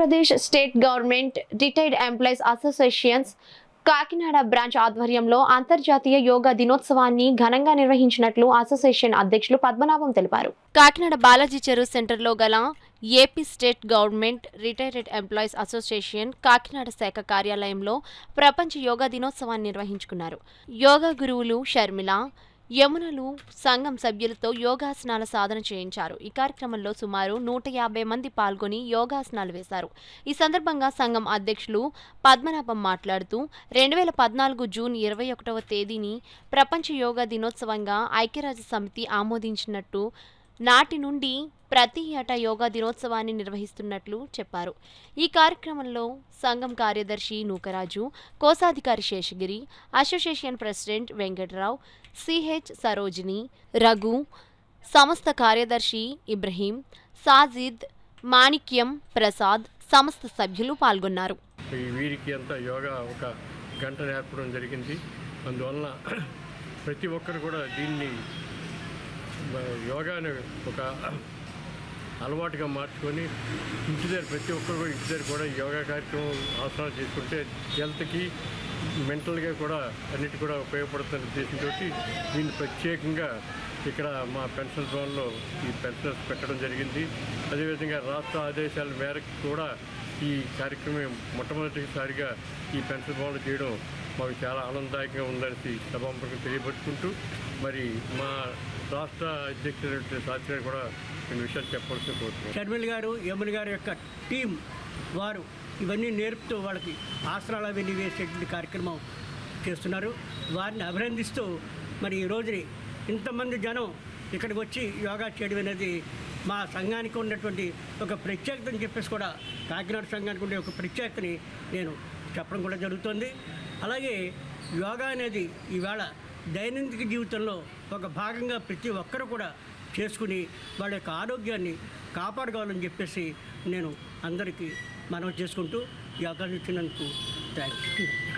Andhra Pradesh state government retired employees associations Kakinada branch ఆధ్వర్యంలో అంతర్జాతీయ యోగా దినోత్సవాన్ని ఘనంగా నిర్వహించినట్లు అసోసియేషన్ అధ్యక్షులు పద్మనాభం తెలిపారు. కాకినాడ బాలాజీ చెరువు సెంటర్లో గల AP state government retired employees association Kakinada శాఖ కార్యాలయంలో ప్రపంచ యోగా దినోత్సవాన్ని నిర్వహించుకున్నారు. యోగా గురువులు షర్మిల, యమునలు సంఘం సభ్యులతో యోగాసనాల సాధన చేయించారు. ఈ కార్యక్రమంలో సుమారు 150 మంది పాల్గొని యోగాసనాలు వేశారు. ఈ సందర్భంగా సంఘం అధ్యక్షులు పద్మనాభం మాట్లాడుతూ 2014 జూన్ 21వ తేదీని ప్రపంచ యోగా దినోత్సవంగా ఐక్యరాజ్య సమితి ఆమోదించినట్టు నాటి నుండి ప్రతి ఏటా యోగా దినోత్సవాన్ని నిర్వహిస్తున్నట్లు చెప్పారు. ఈ కార్యక్రమంలో సంఘం కార్యదర్శి నూకరాజు, కోశాధికారి Seshagiri, association president Venkatrao, CH Sarojini, Raghu, సంస్థ కార్యదర్శి ఇబ్రహీం, సాజిద్, మాణిక్యం, ప్రసాద్, సంస్థ సభ్యులు పాల్గొన్నారు. వీరికి అంతా యోగా ఒక గంట నేర్పడం జరిగింది. అందువలన ప్రతి ఒక్కరు కూడా దీన్ని యోగాని ఒక అలవాటుగా మార్చుకొని ఇంటి దగ్గర ప్రతి ఒక్కరు కూడా ఇంటి దగ్గర కూడా యోగా కార్యక్రమం ఆసనాలు చేసుకుంటే హెల్త్కి మెంటల్గా కూడా అన్నిటి కూడా ఉపయోగపడుతున్న ఉద్దేశంతో దీన్ని ప్రత్యేకంగా ఇక్కడ మా పెన్షన్ భవన్లో ఈ పెన్షనర్స్ పెట్టడం జరిగింది. అదేవిధంగా రాష్ట్ర ఆదేశాల మేరకు కూడా ఈ కార్యక్రమం మొట్టమొదటిసారిగా ఈ పెన్షన్ భవన్లో చేయడం మాకు చాలా ఆనందదాయకంగా ఉందని సభాముఖంగా తెలియపరుచుకుంటూ మరి మా రాష్ట్ర అధ్యక్షుడు సాధ్యం కూడా కొన్ని విషయాలు చెప్పాల్సి కోరుతున్నాను. షర్మిల గారు, యమున గారి యొక్క టీం వారు ఇవన్నీ నేర్పుతూ వాళ్ళకి ఆసనాలు అవన్నీ వేసేటువంటి కార్యక్రమం చేస్తున్నారు. వారిని అభినందిస్తూ మరి ఈ రోజుని ఇంతమంది జనం ఇక్కడికి వచ్చి యోగా చేయడం అనేది మా సంఘానికి ఉన్నటువంటి ఒక ప్రత్యేకతని చెప్పేసి కూడా కాకినాడ సంఘానికి ఉండే ఒక ప్రత్యేకతని నేను చెప్పడం కూడా జరుగుతుంది. అలాగే యోగా అనేది ఈవేళ దైనందిక జీవితంలో ఒక భాగంగా ప్రతి ఒక్కరు కూడా చేసుకుని వాళ్ళ యొక్క ఆరోగ్యాన్ని కాపాడుకోవాలని చెప్పేసి నేను అందరికీ మనవి చేసుకుంటూ ఈ అవకాశం ఇచ్చినందుకు థ్యాంక్స్.